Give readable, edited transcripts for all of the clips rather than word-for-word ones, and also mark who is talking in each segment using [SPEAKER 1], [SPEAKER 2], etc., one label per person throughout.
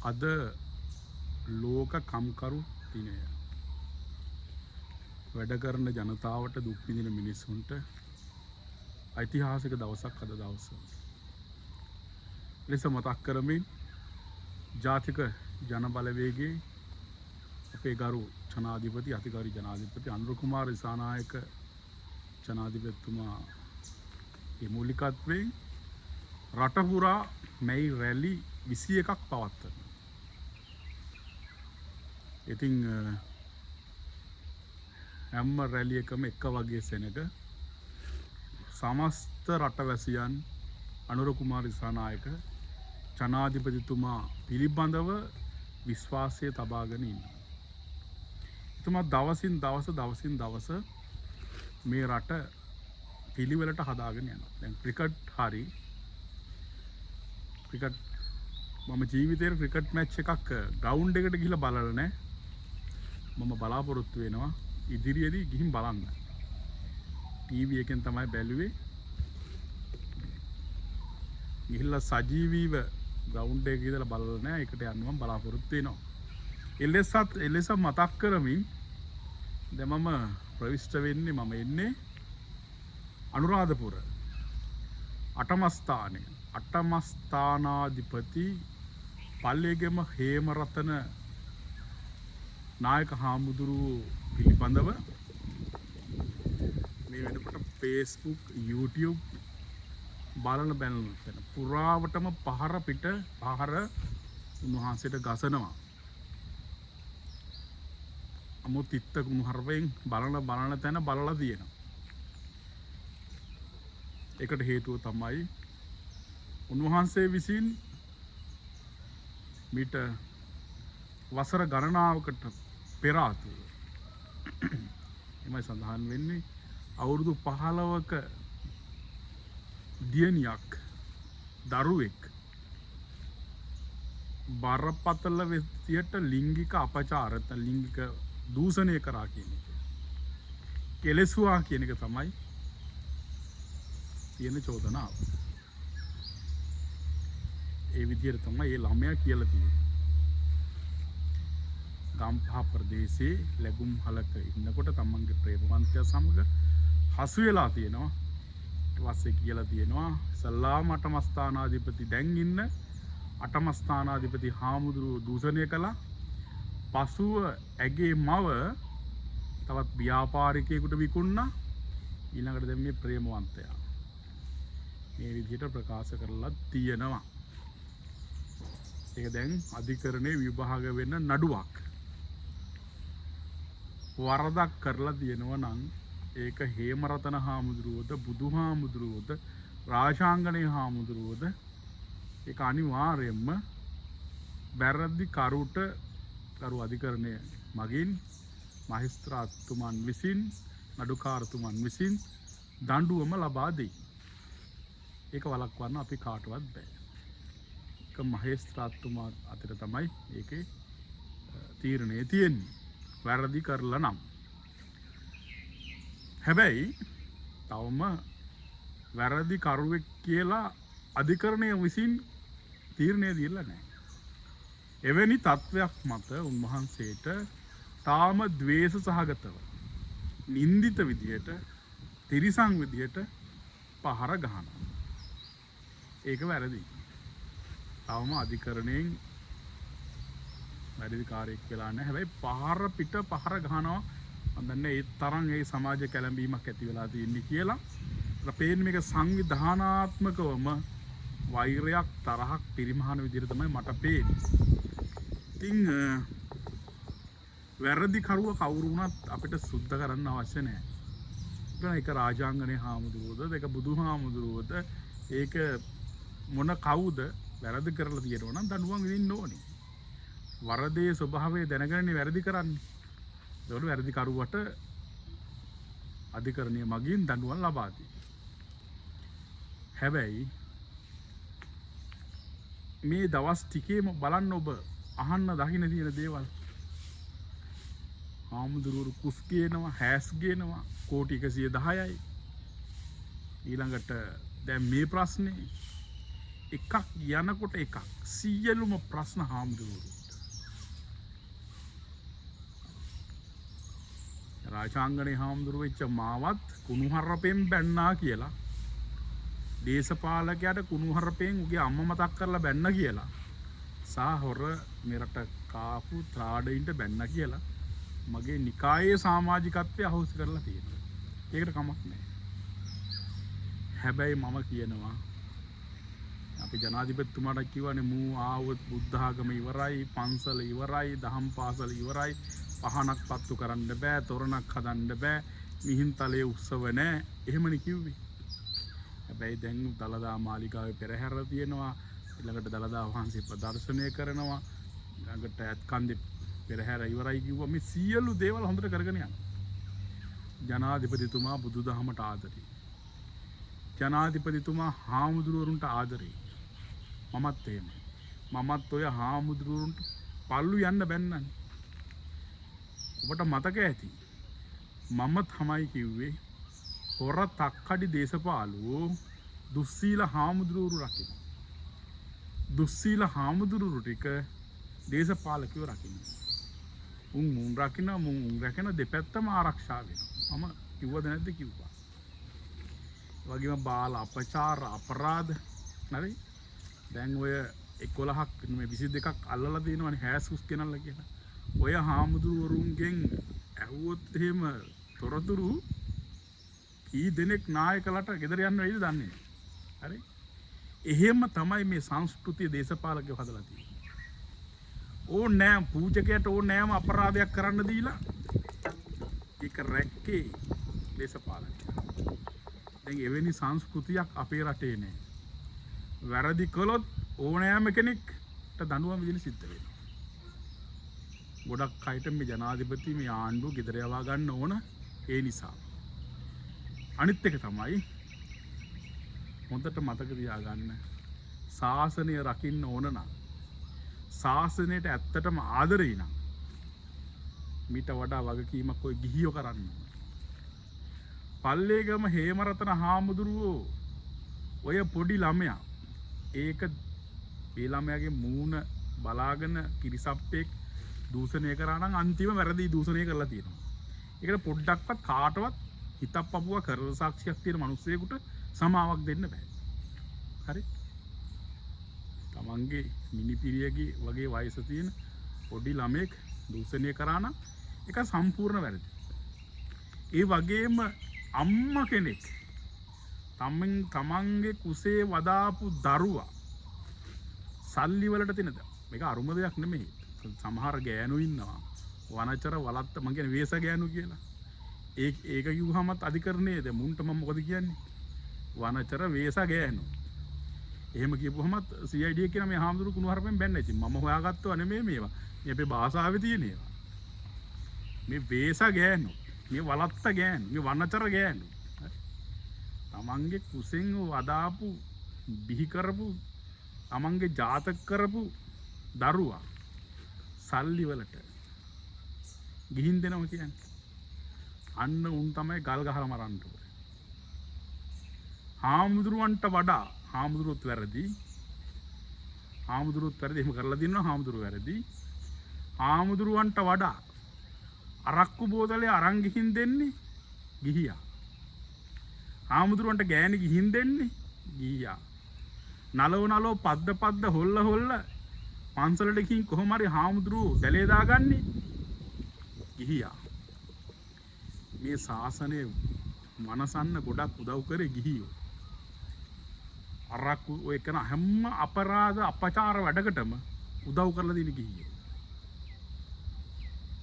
[SPEAKER 1] අද ලෝක කම්කරු දිනය. වැඩ කරන ජනතාවට දුක් විඳින මිනිස්සුන්ට ඓතිහාසික දවසක් අද දවස. ලෙස මතක් කරමින් ජාතික ජන බලවේගයේ අපේ ගරු ජනාධිපති අතිගරු ජනාධිපති අනුර කුමාර දිසානායක ජනාධිපතිතුමා ඒ මූලිකත්වයෙන් රට පුරා මැයි රැලි 21ක් පවත්වනවා. ඉතින් හැම රැලි එකම එක වගේ සෙනඟ සමස්ත රටවැසියන් අනුර කුමාර දිසානායක ජනාධිපතිතුමා පිළිබඳව විශ්වාසය තබාගෙන ඉන්නවා. එතුමා දවසින් දවස මේ රට පිළිවෙලට හදාගෙන යනවා. දැන් ක්‍රිකට් හරි ක්‍රිකට් මම ජීවිතේ ක්‍රිකට් මැච් එකක් ග්‍රවුන්ඩ් එකට ගිහිල්ලා බලලා නැහැ. මම බලාපොරොත්තු වෙනවා ඉදිරියේදී ගිහින් බලන්න. ටීවී එකෙන් තමයි බැලුවේ. ගිහිල්ලා සජීවීව ග්‍රවුන්ඩ් එකේ ඉඳලා බලලා නැහැ. ඒකට යන්න මම බලාපොරොත්තු වෙනවා. එලෙස මතක් කරමින් දැන් මම ප්‍රවිෂ්ඨ වෙන්නේ මම එන්නේ අනුරාධපුර අටමස්ථානාධිපති පල්ලේගම හේමරතන නායක හාමුදුරුවෝ පිළිබඳව මේ වෙනකොට Facebook YouTube බලන තැන පුරාවටම පහර උන්වහන්සේට ගසනවා. අමුත් තිත්ත කුණුහරුපෙන් බලන තැන බලලා තියෙනවා. ඒකට හේතුව තමයි උන්වහන්සේ විසින් මීට වසර ගණනාවකට පෙර ආතුව එමයි සඳහන් වෙන්නේ අවුරුදු 15ක දියණියක් දරුවෙක් බරපතල විදියට ලිංගික අපචාර ලිංගික දූෂණය කරා කියන එක කෙලෙසුවා කියන එක තමයි තියෙන චෝදනාව. ඒ විදිහට තමයි මේ ළමයා කියලා තියෙන්නේ. ගම්පහ ප්‍රදේශයේ ලැබුම් හලක ඉන්නකොට තමන්ගේ ප්‍රේමවන්තයා සමග හසු වෙලා තියෙනවා. ඊට පස්සේ කියලා තියෙනවා ඉස්ලාම අටමස්ථානාධිපති දැන් ඉන්න අටමස්ථානාධිපති හාමුදුරුවෝ දූෂණය කළා. පසුව ඇගේ මව තවත් ව්‍යාපාරිකයෙකුට විකුණා. ඊළඟට දැන් මේ ප්‍රේමවන්තයා මේ විදිහට ප්‍රකාශ කරලා තියෙනවා. ඒක දැන් අධිකරණයේ විභාග වෙන නඩුවක්. වරදක් කරලා තියෙනවා නම් ඒක හේමරතන හාමුදුරුවෝද බුදුහාමුදුරුවෝද රාජාංගනේ හාමුදුරුවෝද ඒක අනිවාර්යයෙන්ම වැරදි කරු අධිකරණය මගින් මහේස්ත්‍රාත්තුමන් විසින් නඩුකාරතුමන් විසින් දඬුවම ලබා දෙයි. ඒක වළක්වන්න අපි කාටවත් බෑ. ඒක මහේස්ත්‍රාත්තුමා අතර තමයි ඒකේ තීරණය තියෙන්නේ. වැරදි කරලා නම්. හැබැයි තවම වැරදි කරුවෙක් කියලා අධිකරණය විසින් තීරණය දීලා නැහැ. එවැනි තත්වයක් මත උන්වහන්සේට තාම ද්වේෂ සහගතව නින්දිත විදියට තිරිසන් විදියට පහර ගහනවා. ඒක වැරදි. තවම අධිකරණයෙන් වැඩිකාරයෙක් වෙලා නැහැ. හැබැයි පහර ගහනවා. මම දන්නේ ඒ තරම් ඒ සමාජ කැළඹීමක් ඇති වෙලා තියෙන්නේ කියලා. අපේන් මේක සංවිධානාත්මකවම වෛරයක් තරහක් පරිමහන විදිහට තමයි මට පේන්නේ. ඉතින් වැරදි කරුව කවුරු වුණත් අපිට සුද්ධ කරන්න අවශ්‍ය නැහැ. ඒක රාජාංගනේ හාමුදුරුවෝද දෙක බුදුහාමුදුරුවෝද ඒක මොන කවුද වැරදි කරලා තියෙනවා නම් දඬුවම් විඳින්න ඕනේ. වරදේ ස්වභාවය දැනගන්නේ වැරදි කරන්නේ. ඒවල වැරදි කරුවට අධිකරණය මගින් දඬුවම් ලබා දී. හැබැයි මේ දවස් ටිකේම බලන්න ඔබ අහන්න දකින්න තියෙන දේවල්. හාමුදුරුවෝ කුස් ගේනවා, හැස් ගේනවා, කෝටි 110යි. ඊළඟට දැන් මේ ප්‍රශ්නේ එකක් යනකොට එකක් සියලුම ප්‍රශ්න හාමුදුරුවෝ රාජාංගනේ හාමුදුරුවෝ වෙච්ච මාවත් කුණුහරුපෙන් බැන්නා කියලා දේශපාලකයාට කුණුහරුපෙන් උගේ අම්මා මතක් කරලා බැන්න කියලා සහ හොර මෙරට කාපු ත්‍රාඩයින්ට බැන්න කියලා මගේ නිකායේ සමාජිකත්වය අහෝසි කරලා තියෙනවා. ඒකට කමක් නැහැ. හැබැයි මම කියනවා අපි ජනාධිපතිතුමාට කිව්වනේ මූ ආවොත් බුද්ධ ආගම ඉවරයි, පන්සල ඉවරයි, දහම් පාසල ඉවරයි, පහනක් පත්තු කරන්න බෑ, තොරණක් හදන්න බෑ, මිහින්තලයේ උත්සව නැහැ. එහෙමනේ කිව්වේ. හැබැයි දැන් දලදා මාලිගාවේ පෙරහැර තියෙනවා, ඊළඟට දලදා වහන්සේ ප්‍රදර්ශනය කරනවා, ඊළඟට ඇත්කන්දේ පෙරහැර ඉවරයි කිව්වා. මේ සියලු දේවල් හොඳට කරගෙන යනවා. ජනාධිපතිතුමා බුදුදහමට ආදරේ. ජනාධිපතිතුමා හාමුදුරුවරුන්ට ආදරේ. මමත් එහෙමයි. මමත් ඔය හාමුදුරුවරුන්ට පල්ලු යන්න බැන්නනේ. ඔබට මතක ඇති. මම තමයි කිව්වේ හොර තක්කඩි දේශපාලුවෝ දුස්සීල හාමුදුරුවරු රකින්න. දුස්සීල හාමුදුරුවරු ටික දේශපාලකයෝ රකින්න. උන් රකින්න මුන් රැකෙන දෙපැත්තම ආරක්ෂා වෙනවා. මම කිව්වද නැද්ද කිව්වා. වගේම බාල අපචාර අපරාධ හරි දැන් ඔය 11ක් මේ 22ක් අල්ලලා දිනවනේ හැස්කුස් කෙනල්ලා කියලා. ඔය හාමුදුරුවරුන්ගෙන් ඇහුවොත් එහෙම තොරතුරු කී දෙනෙක් නායකලට ගෙදර යන්න වෙයිද දන්නේ නැහැ. හරි? එහෙම තමයි මේ සංස්කෘතිය දේශපාලකයෝ හදලා තියෙන්නේ. ඕනේ නෑ පූජකයට ඕනේ නෑම අපරාධයක් කරන්න දීලා ඒක රැක්කේ දේශපාලකයා. දැන් එවැනි සංස්කෘතියක් අපේ රටේ නෑ. වැරදි කළොත් ඕනෑම කෙනෙක්ට දඬුවම් විදින සිද්ධ වෙනවා. ගොඩක් අයට මේ ජනාධිපති මේ ආණ්ඩුව ගෙදර යවා ගන්න ඕන ඒ නිසා. අනිත් එක තමයි හොඳට මතක තියාගන්න ශාසනය රකින්න ඕන නම් ශාසනයට ඇත්තටම ආදරේ නම් මීට වඩා වගකීමක් ඔය ගිහියෝ කරන්න ඕන. පල්ලේගම හේමරතන හාමුදුරුවෝ ඔය පොඩි ළමයා ඒක ඒ ළමයාගේ මූණ බලාගෙන කිරිසප්පෙක් දූෂණය කරා නම් අන්තිම වැරදි දූෂණය කරලා තියෙනවා. ඒකට පොඩ්ඩක්වත් කාටවත් හිතක් පපුව කරලා සාක්ෂියක් තියෙන මිනිස්සෙකුට සමාවක් දෙන්න බෑ. හරි? තමන්ගේ මිනිපිරියගේ වගේ වයස තියෙන පොඩි ළමෙක් දූෂණය කරා නම් ඒක සම්පූර්ණ වැරදි. ඒ වගේම අම්මා කෙනෙක් තමන්ගේ කුසේ වදාපු දරුවා සල්ලි වලට තිනද මේක අරුම දෙයක් නෙමෙයි. සමහර ගෑනු ඉන්නවා වනචර වලත්ත මං කියන්නේ වේස ගෑනු කියලා. ඒක කිව්වහමත් අධිකරණයේද මුන්ට මම මොකද කියන්නේ? වනචර වේස ගෑනු. එහෙම කියපුවහමත් CID කියන මේ හාමුදුරු කුණුහරුපෙන් බැන්න. ඉතින් මම හොයාගත්තව නෙමෙයි මේවා. මේ අපේ භාෂාවේ තියෙන ඒවා. මේ වේස ගෑනු, මේ වලත්ත ගෑනු, මේ වනචර ගෑනු. තමන්ගේ කුසෙන් වදාපු බිහි කරපු තමන්ගේ ජාතක කරපු දරුවා සල්ලි වලට ගිහින් දෙනවා කියන්නේ. අන්න උන් තමයි ගල් ගහලා මරන්න ඕනේ. හාමුදුරුවන්ට වඩා හාමුදුරුවොත් වැරදි. එහෙම කරලා දිනනවා හාමුදුරුවෝ වැරදි. හාමුදුරුවන්ට වඩා අරක්කු බෝතලේ අරන් ගිහින් දෙන්නේ ගිහියා. හාමුදුරුවන්ට ගෑණි ගිහින් දෙන්නේ ගිහියා. නලව පද්ද හොල්ල පන්සලට ගිහින් කොහොම හරි හාමුදුරුවෝ දැලේ දාගන්නේ ගිහියා. මේ ශාසනය මනසන්න ගොඩක් උදව් කරේ ගිහියෝ. අරක්කු ඔය කරන හැම අපරාධ අපචාර වැඩකටම උදව් කරලා දෙන ගිහියෝ.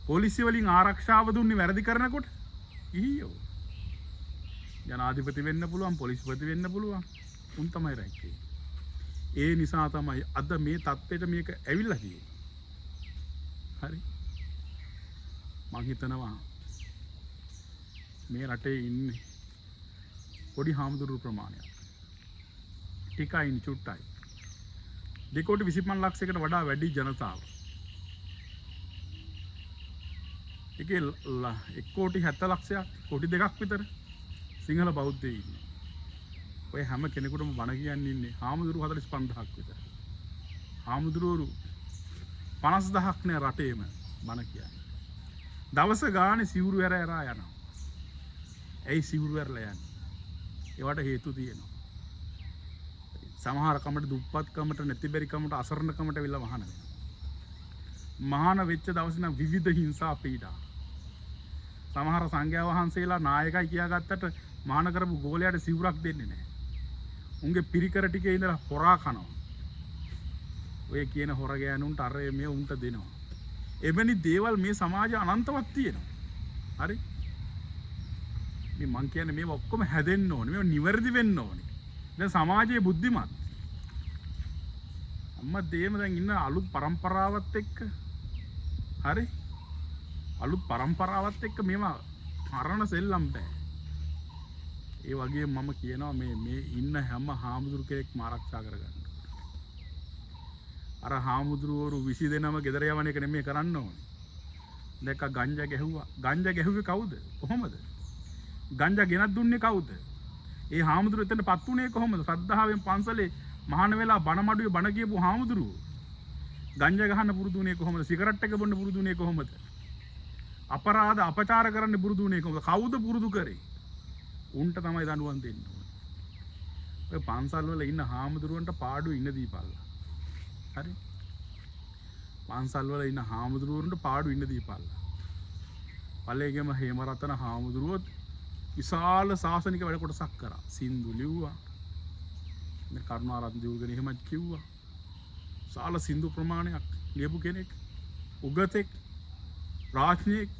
[SPEAKER 1] පොලිසිය වලින් ආරක්ෂාව දුන්නේ වැරදි කරනකොට ගිහියෝ. ජනාධිපති වෙන්න පුළුවන්, පොලිස්පති වෙන්න පුළුවන්. උන් තමයි රැක්කේ. ඒ නිසා තමයි අද මේ තත්ත්වයට මේක ඇවිල්ලා තියෙන්නේ. හරි? මං හිතනවා මේ රටේ ඉන්නේ පොඩි හාමුදුරු ප්‍රමාණයක්. ටිකයි චුට්ටයි. 2.25 ලක්ෂයකට වඩා වැඩි ජනතාව. ඒකේ 1.70 ලක්ෂයක්, 2 විතර සිංහල බෞද්ධයෝ ඉන්නේ. ඔය හැම කෙනෙකුටම බණ කියන්නේ ඉන්නේ හාමුදුරුවෝ 45000ක් විතර. හාමුදුරුවෝ 50000ක් නේ රටේම බණ කියන්නේ. දවස ගානේ සිවුරු ඇරලා යනවා. ඇයි සිවුරු ඇරලා යන්නේ? ඒවට හේතු තියෙනවා. සමහර කමට දුප්පත් කමට නැති බැරි කමට අසරණ කමට වෙලා මහාන වෙනවා. මහාන වෙච්ච දවසේ නම් විවිධ හිංසා පීඩා. සමහර සංඝයා වහන්සේලා නායකයි කියාගත්තට මහාන කරපු ගෝලයාට සිවුරක් දෙන්නේ නැහැ. උන්ගේ පිරිකර ටිකේ ඉඳලා හොරා කනවා. ඔය කියන හොර ගෑනුන්ට අර මේ උන්ට දෙනවා. එවැනි දේවල් මේ සමාජය අනන්තවත් තියෙනවා. හරි? මේ මං කියන්නේ මේව ඔක්කොම හැදෙන්න ඕනේ. මේව නිවැරදි වෙන්න ඕනේ. දැන් සමාජයේ බුද්ධිමත්. අම්මා දේම දැන් ඉන්න අලුත් પરම්පරාවත් එක්ක හරි? අලුත් પરම්පරාවත් එක්ක මේවා හරන සෙල්ලම් බෑ. ඒ වගේ මම කියනවා මේ ඉන්න හැම හාමුදුරු කෙනෙක්ම ආරක්ෂා කරගන්න. අර හාමුදුරුවෝ 20 දෙනාම ගෙදර යවන එක නෙමෙයි කරන්න ඕනේ. දැක්ක ගංජා ගැහුවා. ගංජා ගැහුවේ කවුද? කොහොමද? ගංජා ගෙනත් දුන්නේ කවුද? ඒ හාමුදුරුවෝ එතනපත් උනේ කොහොමද? ශ්‍රද්ධාවෙන් පන්සලේ මහාන වෙලා බණ මඩුවේ බණ කියපු හාමුදුරුවෝ. ගංජා ගහන්න පුරුදු උනේ කොහොමද? සිගරට් එක බොන්න පුරුදු උනේ කොහොමද? අපරාධ අපචාර කරන්න පුරුදු උනේ කොහොමද? කවුද පුරුදු කරේ? උන්ට තමයි දඬුවම් දෙන්න ඕනේ. ඔය පන්සල් වල ඉන්න හාමුදුරුවන්ට පාඩුව ඉන්න දීපල්ලා. හරි? පන්සල් වල ඉන්න හාමුදුරුවන්ට පාඩුව ඉන්න දීපල්ලා. පල්ලේගම හේමරතන හාමුදුරුවෝ විශාල ශාසනික වැඩ කොටසක් කරා. සින්දු ලිව්වා. මේ කරුණාරත්න දියුල්ගෙන එහෙමත් කිව්වා. විශාල සින්දු ප්‍රමාණයක් ලියපු කෙනෙක්. උගතෙක්, රාජ්‍යයක්,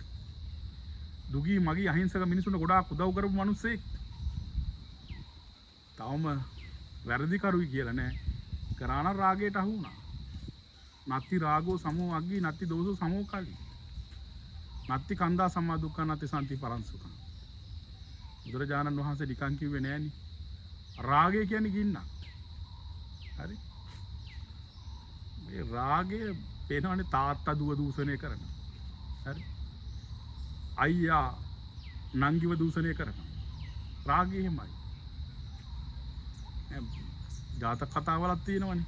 [SPEAKER 1] දුගී මගී අහිංසක මිනිසුන්ට ගොඩාක් උදව් කරපු මිනිස්සෙක්. තවම වැරදි කරුයි කියලා නෑ. කරාන රාගයට අහු වුණා. නත්ති රාගෝ සමෝ අග්ගී නත්ති දෝසෝ සමෝ කලි. නත්ති කන්දා සම්මා දුක්ඛ නත්ති සම්ති පරංසුඛං. බුදුරජාණන් වහන්සේ නිකන් කිව්වේ නෑනේ. රාගය කියන්නේ ගින්නක්. හරි? මේ රාගය පේනවනේ තාත්තා දුව දූෂණය කරන. හරි? අයියා නංගිව දූෂණය කරනවා. රාගය එහෙමයි. ජාතක කතාවලක් තියෙනවනේ.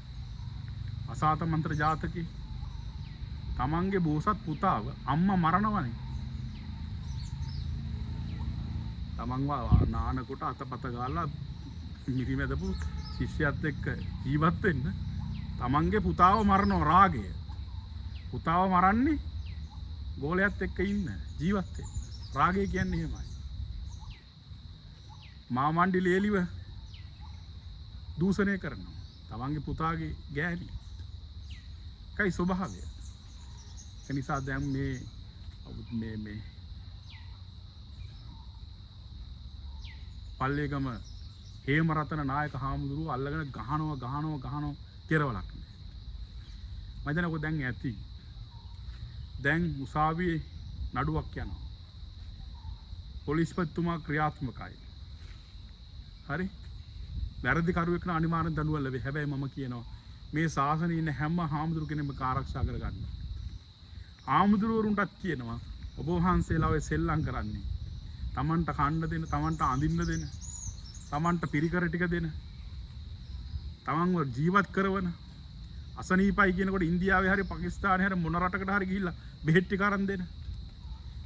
[SPEAKER 1] අසාත මන්ත්‍ර ජාතකේ තමන්ගේ බෝසත් පුතාව අම්මා මරනවනේ. තමන්ව නානකොට අතපත ගාලා මිරිමැදපු ශිෂ්‍යයත් එක්ක ජීවත් වෙන්න තමන්ගේ පුතාව මරනවා රාගය. පුතාව මරන්නේ ගෝලයාත් එක්ක ඉන්න ජීවත් වෙන්න. රාගය කියන්නේ එහෙමයි. මාමණ්ඩි ලේලිව දූෂණය කරනවා. තමන්ගේ පුතාගේ ගෑණි. කයි ස්වභාවය. ඒ නිසා දැන් මේ පල්ලේගම හේමරතන නායක හාමුදුරුවෝ අල්ලගෙන ගහනවා කෙරවලක් නෑ. මම දැනකො දැන් ඇති. දැන් උසාවියේ නඩුවක් යනවා. පොලිස්පතිතුමා ක්‍රියාත්මකයි. හරි? වැරදි කරුවෙක් නම් අනිවාර්යෙන් දඬුවම් ලැබේ. හැබැයි මම කියනවා මේ ශාසනයේ ඉන්න හැම හාමුදුරු කෙනෙක්ම ආරක්ෂා කරගන්න. හාමුදුරුවරුන්ටත් කියනවා ඔබ වහන්සේලා ඔය සෙල්ලම් කරන්නේ. තමන්ට කන්න දෙන, තමන්ට අඳින්න දෙන, තමන්ට පිරිකර ටික දෙන, තමන්ව ජීවත් කරවන, අසනීපයි කියනකොට ඉන්දියාවේ හරි පාකිස්තානේ හරි මොන රටකට හරි ගිහිල්ලා බෙහෙත් ටික අරන් දෙන.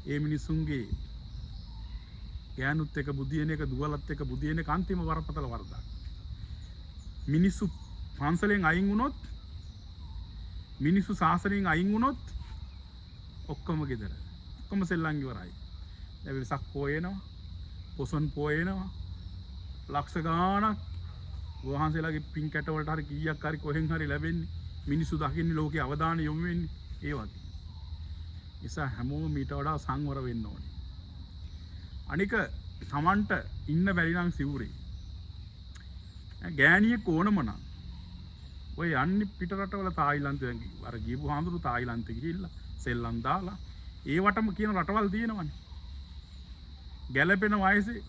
[SPEAKER 1] ඒ මිනිසුන්ගේ ගෑනුත් එක බුදියන එක දුවලත් එක බුදියන එක අන්තිම වරපතල වරදක්. මිනිස්සු පන්සලෙන් අයින් වුණොත්, මිනිස්සු ශාසනයෙන් අයින් වුණොත් ඔක්කොම ගෙදර. ඔක්කොම සෙල්ලම් ඉවරයි. දැන් වෙසක් පොයනවා, පොසොන් පොයනවා, ලක්ෂ ගාණක් වහන්සේලාගේ පින් කැට වලට හරි කීයක් හරි කොහෙන් හරි ලැබෙන්නේ. මිනිස්සු දකින්නේ ලෝකේ අවධානය යොමු වෙන්නේ ඒ වගේ. නිසා හැමෝම මීට වඩා සංවර වෙන්න ඕනේ. අනික තමන්ට ඉන්න බැරි නම් සිවුරේ. ගෑණියෙක් ඕනම නම් ඔය යන්නේ පිට රටවල තායිලන්තයෙන් අර ගිහපු හාමුදුරු තායිලන්තෙ ගිහිල්ලා සෙල්ලම් දාලා ඒ වටම කියන රටවල් තියෙනවනේ. ගැලපෙන වයසේ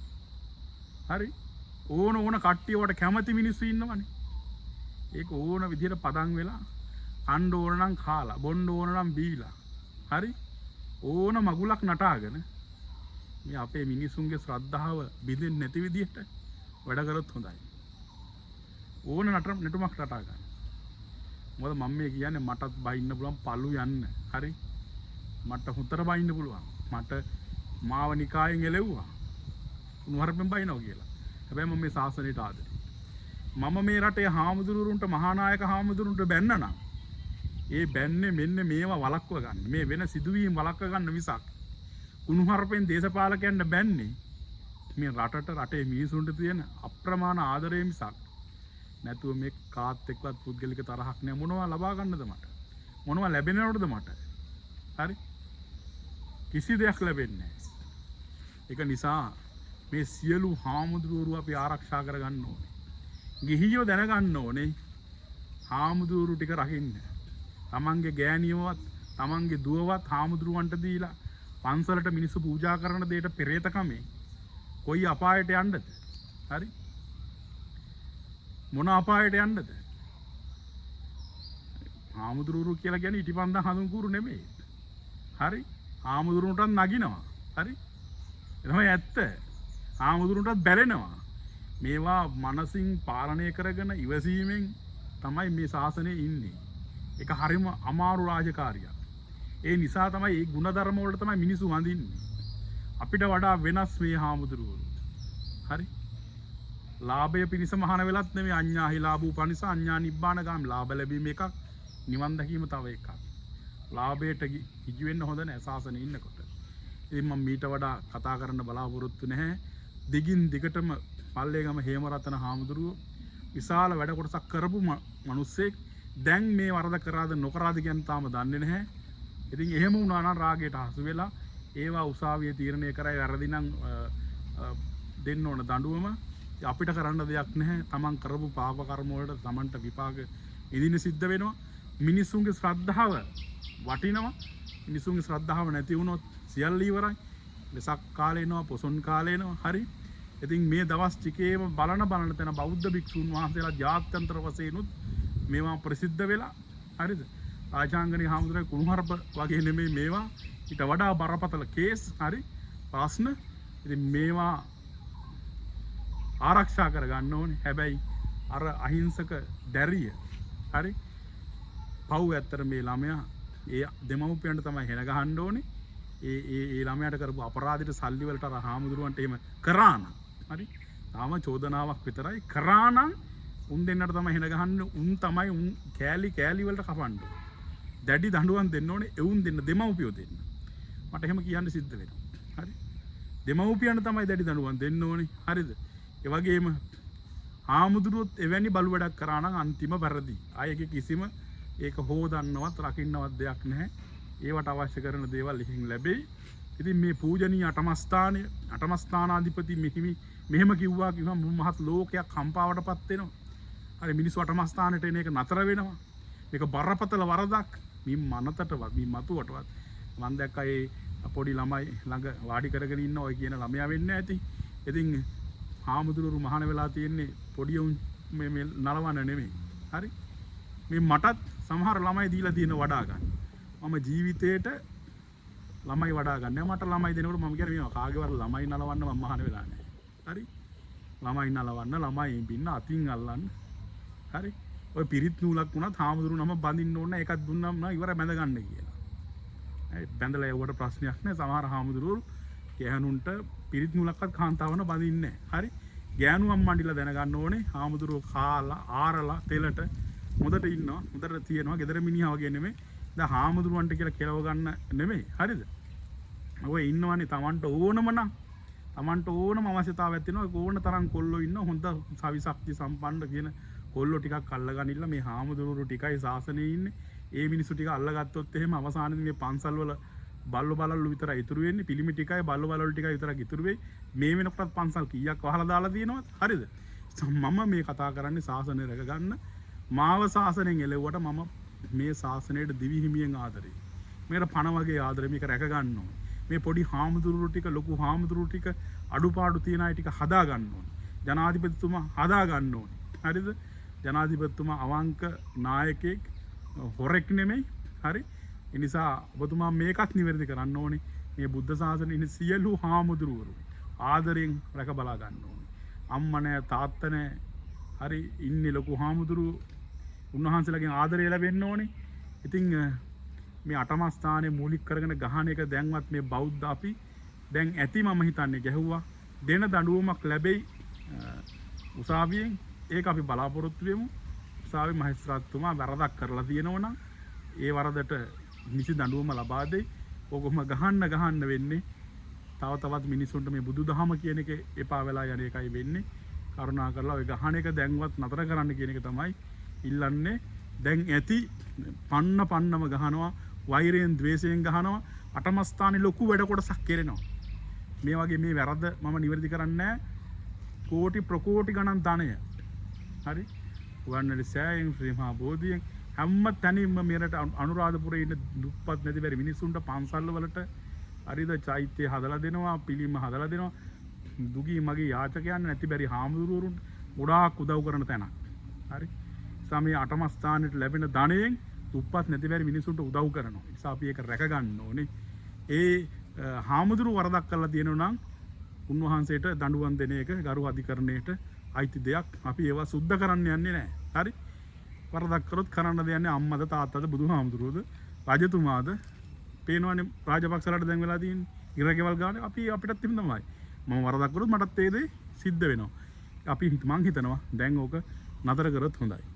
[SPEAKER 1] හරි ඕන කට්ටිය වට කැමති මිනිස්සු ඉන්නවනේ. ඒක ඕන විදිහට පදන් වෙලා කන්න ඕන නම් කාලා, බොන්න ඕන නම් බීලා. හරි? ඕන මගුලක් නටාගෙන මේ අපේ මිනිසුන්ගේ ශ්‍රද්ධාව බිඳෙන්නේ නැති විදිහට වැඩ කරොත් හොඳයි. ඕන නටුමක් රටා ගන්න. මොකද මම මේ කියන්නේ මටත් බයින්න පුළුවන් පළු යන්න. හරි? මට හුතර බයින්න පුළුවන්. මට මාව නිකායෙන් එලෙව්වා. උන්වරපෙන් බයිනවා කියලා. හැබැයි මම මේ ශාසනයට ආදරේ. මම මේ රටේ හාමුදුරුවන්ට මහානායක හාමුදුරුවන්ට බැන්නනම් ඒ බැන්නේ මෙන්න මේවා වළක්ව ගන්න. මේ වෙන සිදුවීම් වළක්ව ගන්න මිසක් උන්වරපෙන් දේශපාලකයන්ට බැන්නේ මේ රටට රටේ මිනිසුන්ට තියෙන අප්‍රමාණ ආදරය මිසක් නැතුව මේ කාත් එක්කවත් පුද්ගලික තරහක් නෑ. මොනවා ලබා ගන්නද මට? මොනවා ලැබෙනවද මට? හරි? කිසි දෙයක් ලැබෙන්නේ නෑ. ඒක නිසා මේ සියලු හාමුදුරුවෝ අපි ආරක්ෂා කරගන්න ඕනේ. ගිහියෝ දැනගන්න ඕනේ හාමුදුරු ටික රකින්න. තමන්ගේ ගෑණියවත් තමන්ගේ දුවවත් හාමුදුරුවන්ට දීලා පන්සලට මිනිස්සු පූජා කරන දෙයට පෙරේතකමේ කොයි අපායට යන්නද? හරි? මොන අපායට යන්නද? හාමුදුරු කියලා කියන්නේ ඉටිපන්දන් හඳුන් කූරු නෙමෙයි. හරි? හාමුදුරුන්ටත් නගිනවා. හරි? ඒ තමයි ඇත්ත. හාමුදුරුන්ටත් බැලෙනවා. මේවා මනසින් පාලනය කරගෙන ඉවසීමෙන් තමයි මේ ශාසනයේ ඉන්නේ. ඒක හරිම අමාරු රාජකාරියක්. ඒ නිසා තමයි මේ ಗುಣධර්ම වලට තමයි මිනිස්සු වඳින්නේ. අපිට වඩා වෙනස් මේ හාමුදුරුවෝ. හරි? ලාභය පිණිස මහාන වෙලත් නෙමෙයි අඤ්ඤාහි ලාභූ පනිස අඤ්ඤා නිබ්බාන ගාම. ලාභ ලැබීම එකක්, නිවන් දැකීම තව එකක්. ලාභයට හිජු වෙන්න හොඳ නැහැ ශාසනයේ ඉන්නකොට. ඉතින් මම මීට වඩා කතා කරන්න බලාපොරොත්තු නැහැ. දිගින් දිගටම පල්ලේගම හේමරතන හාමුදුරුවෝ විශාල වැඩ කොටසක් කරපු මිනිස්සෙක්. දැන් මේ වරද කරාද නොකරාද කියන තාම දන්නේ නැහැ. ඉතින් එහෙම වුණා නම් රාගයට හසු වෙලා ඒවා උසාවියේ තීරණය කරයි වැරදි නම් දෙන්න ඕන දඬුවම. අපිට කරන්න දෙයක් නැහැ. තමන් කරපු පාප කර්ම වලට තමන්ට විපාක ඉදින්න සිද්ධ වෙනවා. මිනිසුන්ගේ ශ්‍රද්ධාව වටිනවා. මිනිසුන්ගේ ශ්‍රද්ධාව නැති වුණොත් සියල්ල ඉවරයි. වෙසක් කාලේ එනවා, පොසොන් කාලේ එනවා. හරි? ඉතින් මේ දවස් ටිකේම බලන තැන බෞද්ධ භික්ෂුන් වහන්සේලා ජාත්‍යන්තර වශයෙන්ුත් මේවා ප්‍රසිද්ධ වෙලා. හරිද? රාජාංගනී හාමුදුරුවෝ කුණුහරුප වගේ නෙමෙයි මේවා. ඊට වඩා බරපතල කේස්. හරි? ප්‍රශ්න. ඉතින් මේවා ආරක්ෂා කරගන්න ඕනේ. හැබැයි අර අහිංසක දැරිය හරි පව් ඇත්තට මේ ළමයා ඒ දෙමව්පියන්ට තමයි හෙන ගහන්න ඕනේ. ඒ ළමයාට කරපු අපරාධයට සල්ලි වලට අර හාමුදුරුවන්ට එහෙම කරා නම් හරි තාම චෝදනාවක් විතරයි. කරා නම් උන් දෙන්නට තමයි හෙන ගහන්න. උන් තමයි උන් කෑලි වලට කපන්න. දැඩි දඬුවම් දෙන්න ඕනේ. එවුන් දෙන්න දෙමව්පියෝ දෙන්න. මට එහෙම කියන්න සිද්ධ වෙනවා. හරි දෙමව්පියන්ට තමයි දැඩි දඬුවම් දෙන්න ඕනේ. හරිද? ඒ වගේම හාමුදුරුවොත් එවැනි බලු වැඩක් කරා නම් අන්තිම වැරදි. ආයේ කිසිම ඒක හොදන්නවත් රකින්නවත් දෙයක් නැහැ. ඒවට අවශ්‍ය කරන දේවල් එහෙන් ලැබෙයි. ඉතින් මේ පූජනීය අටමස්ථානාධිපති මෙහෙම කිව්වා මහත් ලෝකයක් කම්පාවටපත් වෙනවා. හරි මිනිස්සු අටමස්ථානට එන එක නතර වෙනවා. මේක බරපතල වරදක්. මේ මනතටවත් මේ මතුවටවත් මම දැක්කා ඒ පොඩි ළමයි ළඟ වාඩි කරගෙන ඉන්න ඔය කියන ළමයා වෙන්න ඇති. ඉතින් හාමුදුරුවෝ මහාන වෙලා තියෙන්නේ පොඩි උන් මේ නලවන්න නෙමෙයි. හරි මේ මටත් සමහර ළමයි දීලා තියෙන වඩා ගන්න. මම ජීවිතේට ළමයි වඩා ගන්න. මට ළමයි දෙනකොට මම කියන්නේ මේ කාගේවත් ළමයි නලවන්න මම මහාන වෙලා නැහැ. හරි ළමයි නලවන්න ළමයි බින්න අතින් අල්ලන්න. හරි ඔය පිරිත් නූලක් වුණත් හාමුදුරුවෝ නම බඳින්න ඕන එකක් දුන්නාම නා ඉවර බැඳ ගන්න කියලා. හරි බැඳලා යවුවට ප්‍රශ්නයක් නැහැ. සමහර හාමුදුරුවෝ ගෑනුන්ට පිරිත් නූලක්වත් කාන්තාවන බඳින්නේ නැහැ. හරි ගෑනු අම්මන්ඩිලා දැනගන්න ඕනේ හාමුදුරුවෝ කාලා ආරලා තෙලට හොඳට ඉන්නවා. හොඳට තියෙනවා. ගෙදර මිනිහා වගේ නෙමෙයි. දැන් හාමුදුරුවන්ට කියලා කෙලව ගන්න නෙමෙයි. හරිද? ඔය ඉන්නවනේ Tamanට ඕනම නම් Tamanට ඕනම අවශ්‍යතාවයක් තියෙනවා. ඕන තරම් කොල්ලෝ ඉන්න හොඳ සවිශක්ති සම්පන්න කියන කොල්ලෝ ටිකක් අල්ලගනින්න මේ හාමුදුරුවෝ ටිකයි ශාසනයේ ඉන්නේ. ඒ මිනිස්සු ටික අල්ලගත්තොත් එහෙම අවසානයේ මේ පන්සල් වල බල්ලෝ බලල්ලු විතරයි ඉතුරු වෙන්නේ. පිළිමි ටිකයි බල්ලෝ බලල්ලු ටිකයි විතරක් ඉතුරු වෙයි. මේ වෙනකොටත් පන්සල් කීයක් වහලා දාලා තියෙනවද? හරිද? මම මේ කතා කරන්නේ ශාසනය රැක ගන්න. මාව ශාසනයෙන් එලෙව්වට මම මේ ශාසනයට දිවි හිමියෙන් ආදරේ. මේකට පණ වගේ ආදරේ මේක රැක ගන්න ඕනේ. මේ පොඩි හාමුදුරුවෝ ටික ලොකු හාමුදුරුවෝ ටික අඩුපාඩු තියන අය ටික හදා ගන්න ඕනේ. ජනාධිපතිතුමා හදා ගන්න ඕනේ. හරිද? ජනාධිපතිතුමා අවංක නායකයෙක් හොරෙක් නෙමෙයි. හරි? ඒ නිසා ඔබතුමා මේකත් නිවැරදි කරන්න ඕනේ. මේ බුද්ධ ශාසනයේ ඉන්න සියලු හාමුදුරුවෝ ආදරෙන් රැක බලා ගන්න ඕනේ. අම්මා නැහැ තාත්තා නැහැ හරි ඉන්නේ ලොකු හාමුදුරු උන්වහන්සේලාගෙන් ආදරය ලැබෙන්න ඕනේ. ඉතින් මේ අටමස්ථානයේ මූලික කරගෙන ගහන එක දැන්වත් මේ බෞද්ධ අපි දැන් ඇති මම හිතන්නේ ගැහුවා. දෙන දඬුවමක් ලැබෙයි උසාවියෙන්. ඒක අපි බලාපොරොත්තු වෙමු. උසාවි මහේස්ත්‍රාත්තුමා වරදක් කරලා තියෙනවා නම් ඒ වරදට නිසි දඬුවම ලබා දෙයි. ඔකොම ගහන්න වෙන්නේ. තව තවත් මිනිසුන්ට මේ බුදුදහම කියන එක එපා වෙලා යන එකයි වෙන්නේ. කරුණා කරලා ඔය ගහන එක දැන්වත් නතර කරන්න කියන එක තමයි ඉල්ලන්නේ. දැන් ඇති පන්නම ගහනවා, වෛරයෙන් ද්වේෂයෙන් ගහනවා, අටමස්ථානේ ලොකු වැඩ කොටසක් කෙරෙනවා. මේ වගේ මේ වැරද්ද මම නිවැරදි කරන්නේ නැහැ. කෝටි ප්‍රකෝටි ගණන් ධනය. හරි. උගන්නලි සෑයෙන් ශ්‍රී මහා බෝධියෙන් හැම තැනින්ම මෙරට අනුරාධපුරේ ඉන්න දුප්පත් නැති බැරි මිනිස්සුන්ට පන්සල් වලට හරිද චෛත්‍ය හදලා දෙනවා, පිළිම හදලා දෙනවා. දුගී මගේ යාචකයන් නැති බැරි හාමුදුරුවරුන්ට ගොඩාක් උදව් කරන තැනක්. හරි. සමේ අටමස්ථානෙට ලැබෙන ධනයෙන් දුප්පත් නැති බැරි මිනිසුන්ට උදව් කරනවා. ඒ නිසා අපි ඒක රැක ගන්න ඕනේ. ඒ හාමුදුරු වරදක් කරලා තියෙනවා නම් උන්වහන්සේට දඬුවම් දෙන එක ගරු අධිකරණයට අයිති දෙයක්. අපි ඒවා සුද්ධ කරන්න යන්නේ නැහැ. හරි. වරදක් කරොත් කරන්න දෙන්නේ අම්මද තාත්තද බුදුහාමුදුරුවෝද රජතුමාද? පේනවනේ රාජපක්ෂලාට දැන් වෙලා තියෙන්නේ. ඉරගෙවල් ගානේ අපි අපිටත් එහෙම තමයි. මම වරදක් කරොත් මටත් ඒ දේ සිද්ධ වෙනවා. අපි මං හිතනවා දැන් ඕක නතර කරොත් හොඳයි.